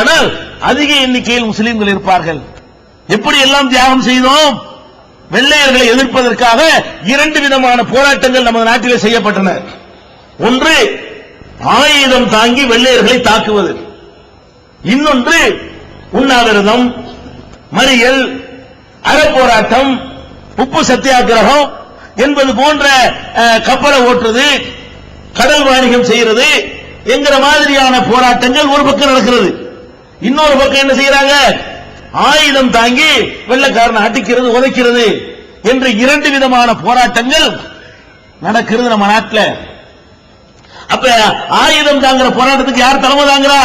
ஆனால் அதிக எண்ணிக்கையில் முஸ்லிம்கள் இருப்பார்கள். எப்படி எல்லாம் தியாகம் செய்தோம்? வெள்ளையர்களை எதிர்ப்பதற்காக இரண்டு விதமான போராட்டங்கள் நமது நாட்டிலே செய்யப்பட்டன. ஒன்று ஆயுதம் தாங்கி வெள்ளையர்களை தாக்குவது, இன்னொன்று உண்ணாவிரதம், மறியல், அறப்போராட்டம், உப்பு சத்தியாகிரகம் என்பது போன்ற கப்பலை ஓட்டுறது, கடல் வாணிகம் செய்யறது என்கிற மாதிரியான போராட்டங்கள் ஒரு பக்கம் நடக்கிறது. இன்னொரு பக்கம் என்ன செய்யறாங்க? ஆயுதம் தாங்கி வெள்ளைக்காரனை அடிக்கிறது, உதைக்கிறது என்று இரண்டு விதமான போராட்டங்கள் நடக்கிறது நம்ம நாட்டில். அப்ப ஆயுதம் தாங்குற போராட்டத்துக்கு யார் தலைமை தாங்குறா?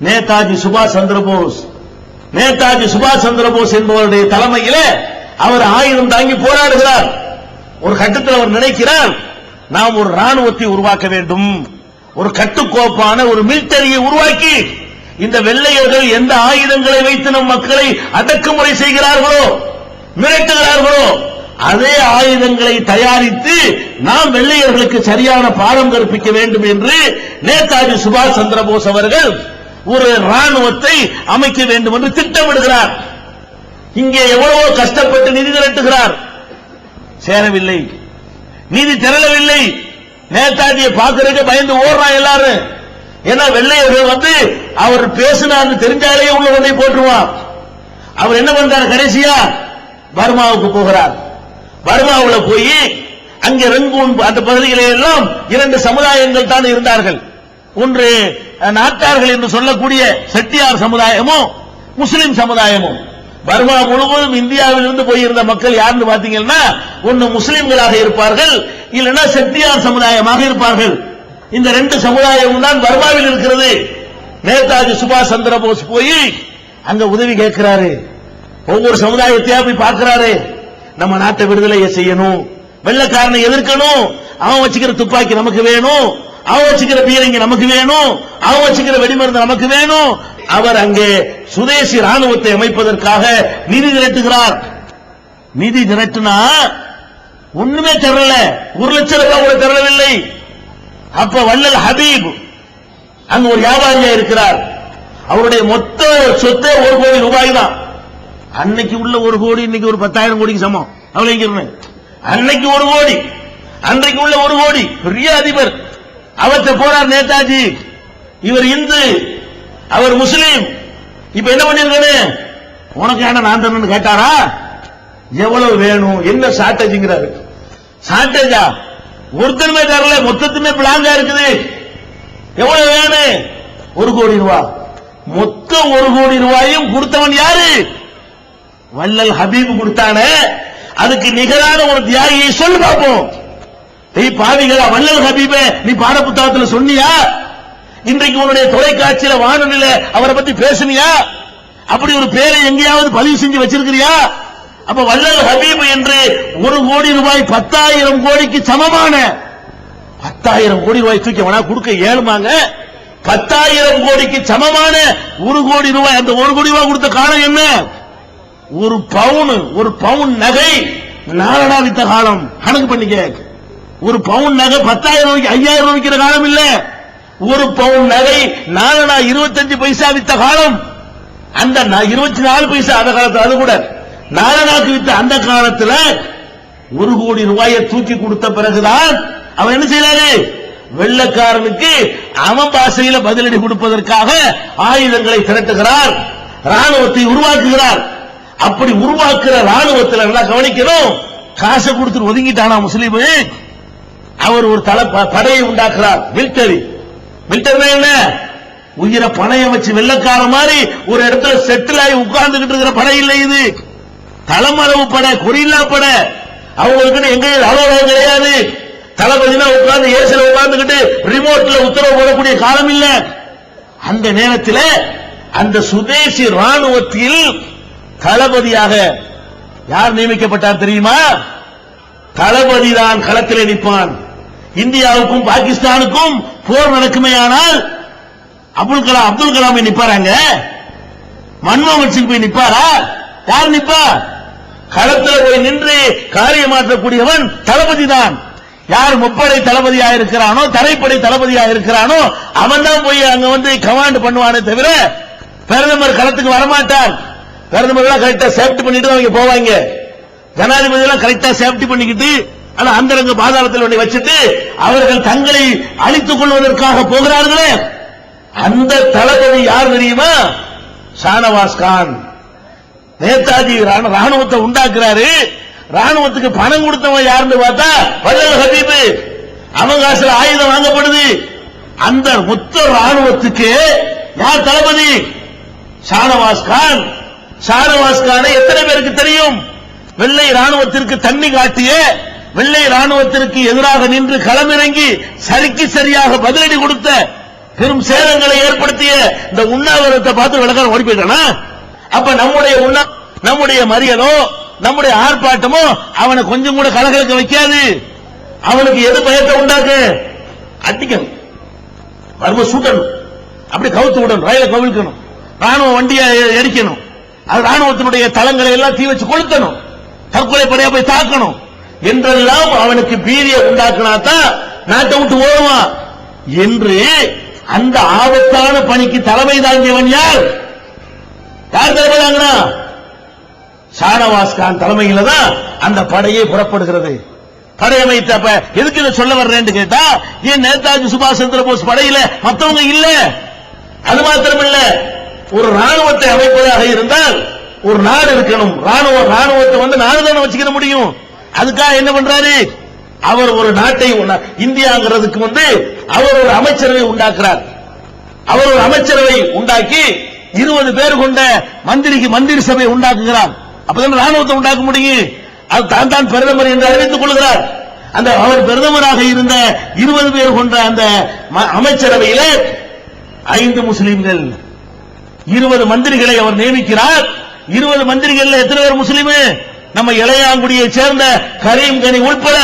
நேதாஜி சுபாஷ் சந்திர போஸ். நேதாஜி சுபாஷ் சந்திர போஸ் என்பவருடைய தலைமையில் அவர் ஆயுதம் தாங்கி போராடுகிறார். ஒரு கட்டத்தில் அவர் நினைக்கிறார், நாம் ஒரு ராணுவத்தை உருவாக்க வேண்டும், ஒரு கட்டுக்கோப்பான ஒரு மிலிட்டரியை உருவாக்கி இந்த வெள்ளையர்கள் எந்த ஆயுதங்களை வைத்து நம் மக்களை அடக்குமுறை செய்கிறார்களோ, மிரட்டுகிறார்களோ, அதே ஆயுதங்களை தயாரித்து நாம் வெள்ளையர்களுக்கு சரியான பாடம் கற்பிக்க வேண்டும் என்று நேதாஜி சுபாஷ் சந்திர போஸ் அவர்கள் ஒரு ராணுவத்தை அமைக்க வேண்டும் என்று திட்டமிடுகிறார். இங்கே எவ்வளவோ கஷ்டப்பட்டு நிதி திரட்டுகிறார், சேரவில்லை, நிதி திரளவில்லை. நேதாஜியை பார்க்கறதுக்கு பயந்து ஓடுறான் எல்லாரும். ஏன்னா வெள்ளையர்கள் அவர் பேசினார் தெரிஞ்சாலே உள்ள கொண்டே போட்டுருவான். அவர் என்ன பண்றார்? கடைசியா பர்மாவுக்கு போகிறார். பர்மாவில் போய் அங்கே ரங்கூன் அந்த பகுதிகளில் எல்லாம் இரண்டு சமுதாயங்கள் தான் இருந்தார்கள். ஒன்று நாட்டார்கள் என்று சொல்லக்கூடிய செட்டியார் சமுதாயமும் முஸ்லிம் சமுதாயமும். பர்மா முழுவதும் இந்தியாவில் இருந்து போயிருந்த மக்கள் யாருன்னு பாத்தீங்கன்னா ஒன்னு முஸ்லிம்களாக இருப்பார்கள், இல்லைன்னா செட்டியார் சமுதாயமாக இருப்பார்கள். இந்த ரெண்டு சமுதாயம் தான் பர்மாவில் இருக்கிறது. நேதாஜி சுபாஷ் சந்திர போஸ் போய் அங்க உதவி கேட்கிறாரு. ஒவ்வொரு சமுதாயத்தையா போய் பார்க்கிறாரு. நம்ம நாட்டை விடுதலை செய்யணும், வெள்ளைக்காரனை எதிர்க்கணும், அவன் வச்சுக்கிற துப்பாக்கி நமக்கு வேணும், அவன் வச்சுக்கிற பீரங்கி நமக்கு வேணும், அவன் வச்சுக்கிற வெடிமருந்து நமக்கு வேணும். அவர் அங்கே சுதேசி ராணுவத்தை அமைப்பதற்காக நிதி திரட்டுகிறார். நிதி திரட்டுனா ஒண்ணுமே தரல, 1 லட்சம் ரூபாய் கூட தரவில்லை. அப்ப வள்ளல் ஹபீப் அங்க ஒரு வியாபாரியா இருக்கிறார். அவருடைய மொத்த சொத்தே 1 கோடி ரூபாய் தான். அன்னைக்கு உள்ள 1 கோடி இன்னைக்கு ஒரு 10,000 கோடிக்கு சமம். அவ்வளவு அன்னைக்கு 1 கோடி, அன்றைக்கு உள்ள 1 கோடி. பெரிய அதிபர். அவற்றை போறார் நேதாஜி. இவர் இந்து, அவர் முஸ்லீம். இப்ப என்ன பண்ணிருக்காரு? உனக்கு என்ன நான் தரணும்னு கேட்டாரா? எவ்வளவு வேணும், என்ன ஷார்டேஜ்ங்கிறாரு. ஷார்டேஜா? ஒருத்தருமே தரல, மொத்தத்துமே பிளாங்கா இருக்குது. எவ்வளவு வேணும்? 1 கோடி ரூபாய். மொத்த 1 கோடி ரூபாயும் கொடுத்தவன் யாரு? வள்ளல் ஹபீப் கொடுத்தானே. அதுக்கு நிகரான ஒரு தியாகியை சொல்லு பார்ப்போம். பாவிகளா, வள்ளல் ஹபீபே நீ பாட புத்தகத்தில் சொன்னியா? இன்றைக்கு உன்னுடைய தொலைக்காட்சியில வானொலியில அவரை பத்தி பேசுனியா? அப்படி ஒரு பேரை எங்கேயாவது பதிவு செஞ்சு வச்சிருக்கிறியா? அப்ப வள்ளல் ஹபீப் என்று 1 கோடி ரூபாய் 10,000 கோடிக்கு சமமான 10,000 கோடி ரூபாய் தூக்கி வேணா கொடுக்க ஏழுமாங்க. 10,000 கோடிக்கு சமமான 1 கோடி ரூபாய். அந்த 1 கோடி ரூபாய் கொடுத்த காலம் என்ன? ஒரு பவுன் நகை நாலனா வித்த காலம். கணக்கு பண்ணிக்க. ஒரு பவுன் நகை 10,000 ரூபாய்க்கு 5,000 ரூபாய் விற்கிற காலம் இல்ல. ஒரு பவுன் நகை நாலனா 25 பைசா வித்த காலம். அந்த 24 பைசா அந்த காலத்தில், அது கூட நாலனாக்கு வித்த அந்த காலத்தில் 1 கோடி ரூபாயை தூக்கி கொடுத்த பிறகுதான் அவன் என்ன செய்யறாரு? வெள்ளைக்காரனுக்கு அவன் பாசையில பதிலடி கொடுப்பதற்காக ஆயுதங்களை திரட்டுகிறார், ராணுவத்தை உருவாக்குகிறார். அப்படி உருவாக்குற ராணுவத்தில் நல்லா கவனிக்கணும். காசை கொடுத்து ஒதுங்கிட்டானா முஸ்லீம்? அவர் ஒரு படையை உண்டாக்குறார். மிலிட்டரி என்ன? உயிரை பணையம் வச்சு வெள்ளைக்கார மாதிரி ஒரு இடத்துல செட்டில் ஆகி உட்கார்ந்துகிட்டு இருக்கிற படை இல்லை இது. தலைமறைவு படை, கொரில்லா படை. அவங்களுக்கு எங்க அலுவலகம் கிடையாது. தளபதினா உட்கார்ந்து ஏசில உட்கார்ந்துகிட்டு ரிமோட்ல உத்தரவு போடக்கூடிய காலம் இல்ல. அந்த நேரத்தில் அந்த சுதேசி ராணுவத்தில் தளபதியாக யார் நியமிக்கப்பட்டார் தெரியுமா? தளபதி தான் களத்திலே நிற்பான். இந்தியாவுக்கும் பாகிஸ்தானுக்கும் போர் நடக்குமேயானால் அப்துல் கலாமை நிற்பாராங்க. மன்மோகன் சிங் போய் நிற்பாரா? யார் நிற்பா? களத்தில் போய் நின்று காரியமாற்றக்கூடியவன் தளபதி தான். யார் முப்படை தளபதியாக இருக்கிறானோ, தரைப்படை தளபதியாக இருக்கிறானோ அவன் தான் போய் அங்க கமாண்ட் பண்ணுவானே தவிர பிரதமர் களத்துக்கு வரமாட்டார். பிரதமர் எல்லாம் கரெக்டா சேஃப்டி பண்ணிட்டு அவங்க போவாங்க. ஜனாதிபதி எல்லாம் கரெக்டா சேஃப்டி பண்ணிக்கிட்டு அந்தரங்க பாதாளத்தில் வச்சுட்டு அவர்கள் தங்களை அழித்துக் கொள்வதற்காக போகிறார்களே, அந்த தளபதி யார் தெரியுமா? ஷானவாஸ் கான். நேதாஜி ராணுவத்தை உண்டாக்குறாரு. ராணுவத்துக்கு பணம் கொடுத்தவன் யாருன்னு பார்த்தா வல்லல் ஹபீப். அவங்க காசுல ஆயுதம் வாங்கப்படுது. அந்த மொத்த ராணுவத்துக்கு யார் தளபதி? ஷானவாஸ் கான். ஷானவாஸ் கானை எத்தனை பேருக்கு தெரியும்? வெள்ளை ராணுவத்திற்கு தண்ணி காட்டிய, வெள்ளை ராணுவத்திற்கு எதிராக நின்று களமிறங்கி சரிக்கு சரியாக பதிலடி கொடுத்த, பெரும் சேதங்களை ஏற்படுத்திய இந்த உண்ணாவிரதத்தை பார்த்து விளக்கம் ஓடி போயிட்டானா? அப்ப நம்முடைய மறியலோ நம்முடைய ஆர்ப்பாட்டமோ அவனை கொஞ்சம் கூட கலகலக்க வைக்காது. அவனுக்கு எது பயத்தை உண்டாக்கு? அடிக்கணும், மர்ம சூட்டணும், அப்படி கவுத்து விடணும், ரயில கவிழ்க்கணும், ராணுவ வண்டியை எரிக்கணும், அது ராணுவத்தினுடைய தளங்களை எல்லாம் தீ வச்சு கொளுத்தணும், தற்கொலை படையா போய் தாக்கணும் என்றெல்லாம் அவனுக்கு பீதியை உண்டாக்குனாதான் நாட்டை விட்டு ஓடுவான் என்று அந்த ஆபத்தான பணிக்கு தலைமை தாங்கியவன் யார்? யார் தலைமை தாங்கினா? ஷானவாஸ் கான் தலைமையில தான் அந்த படையை புறப்படுகிறது. படையமைத்த எதுக்கு இதை சொல்ல வர்றேன்னு கேட்டா, ஏன் நேதாஜி சுபாஷ் சந்திர போஸ் படையில மத்தவங்க இல்ல? அது மாத்திரமல்ல, ஒரு ராணுவத்தை அமைப்பதாக இருந்தால் ஒரு நாடு இருக்கணும். ராணுவத்தை நாடு தானே வச்சுக்க முடியும். அதுக்காக என்ன பண்றாரு? அவர் ஒரு நாட்டை இந்தியாங்கிறதுக்கு அவர் ஒரு அமைச்சரவை உண்டாக்குறார். அவர் ஒரு அமைச்சரவை உண்டாக்கி 20 பேர் கொண்ட மந்திரி சபை உண்டாக்குகிறார். அப்பதான் ராணுவத்தை உண்டாக்க முடியும். அது தான் பிரதமர் என்று அறிவித்துக் கொள்கிறார். அந்த அவர் பிரதமராக இருந்த 20 பேர் கொண்ட அந்த அமைச்சரவையில 5 முஸ்லிம்கள், 20 மந்திரிகளை அவர் நியமிக்கிறார். 20 மந்திரிகள் எத்தனை பேர் முஸ்லிம்? நம்ம இளையாங்குடியை சேர்ந்த கரீம் கனி உட்பட.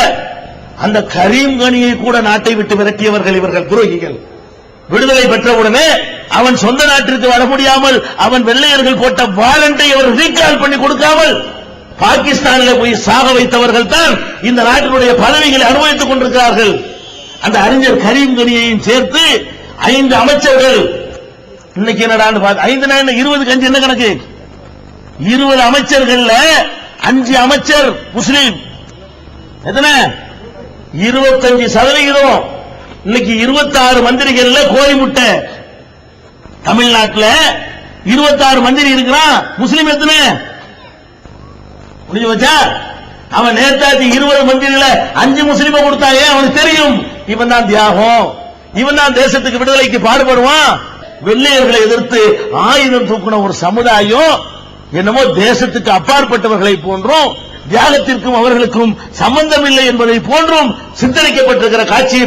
அந்த கரீம் கனியை கூட நாட்டை விட்டு விரட்டியவர்கள் இவர்கள், துரோகிகள். விடுதலை பெற்றவுடனே அவன் சொந்த நாட்டிற்கு வர முடியாமல் அவன் வெள்ளையர்கள் போட்ட வாரண்டை அவர் ரீகால் பண்ணி கொடுக்காமல் பாகிஸ்தானில் போய் சாக வைத்தவர்கள் தான் இந்த நாட்டினுடைய பதவிகளை அனுபவித்துக் கொண்டிருக்கிறார்கள். அந்த அறிஞர் கரீம் கனியையும் சேர்த்து 5 அமைச்சர்கள். இன்னைக்கு என்னடான்னு 5 20 கஞ்சி என்ன கணக்கு? 20 அமைச்சர்கள் 5 அமைச்சர் முஸ்லீம். எத்தனை? 25%. இன்னைக்கு 26 மந்திரிகள் கோழி முட்டை. தமிழ்நாட்டில் 26 மந்திரி இருக்கிறான், முஸ்லீம் எத்தனை? முடிஞ்சு வச்சா? அவன் நேதாஜி 20 மந்திரில 5 முஸ்லீமை கொடுத்தாயே, அவனுக்கு தெரியும் இவன் தான் தியாகம், இவன் தான் தேசத்துக்கு விடுதலைக்கு பாடுபடுவான். வெள்ளையர்களை எதிர்த்து ஆயுதம் தூக்கின ஒரு சமுதாயம் என்னமோ தேசத்துக்கு அப்பாற்பட்டவர்களை போன்றும் தியாகத்திற்கும் அவர்களுக்கும் சம்பந்தம் இல்லை என்பதை போன்றும் சித்தரிக்கப்பட்டிருக்கிற காட்சியை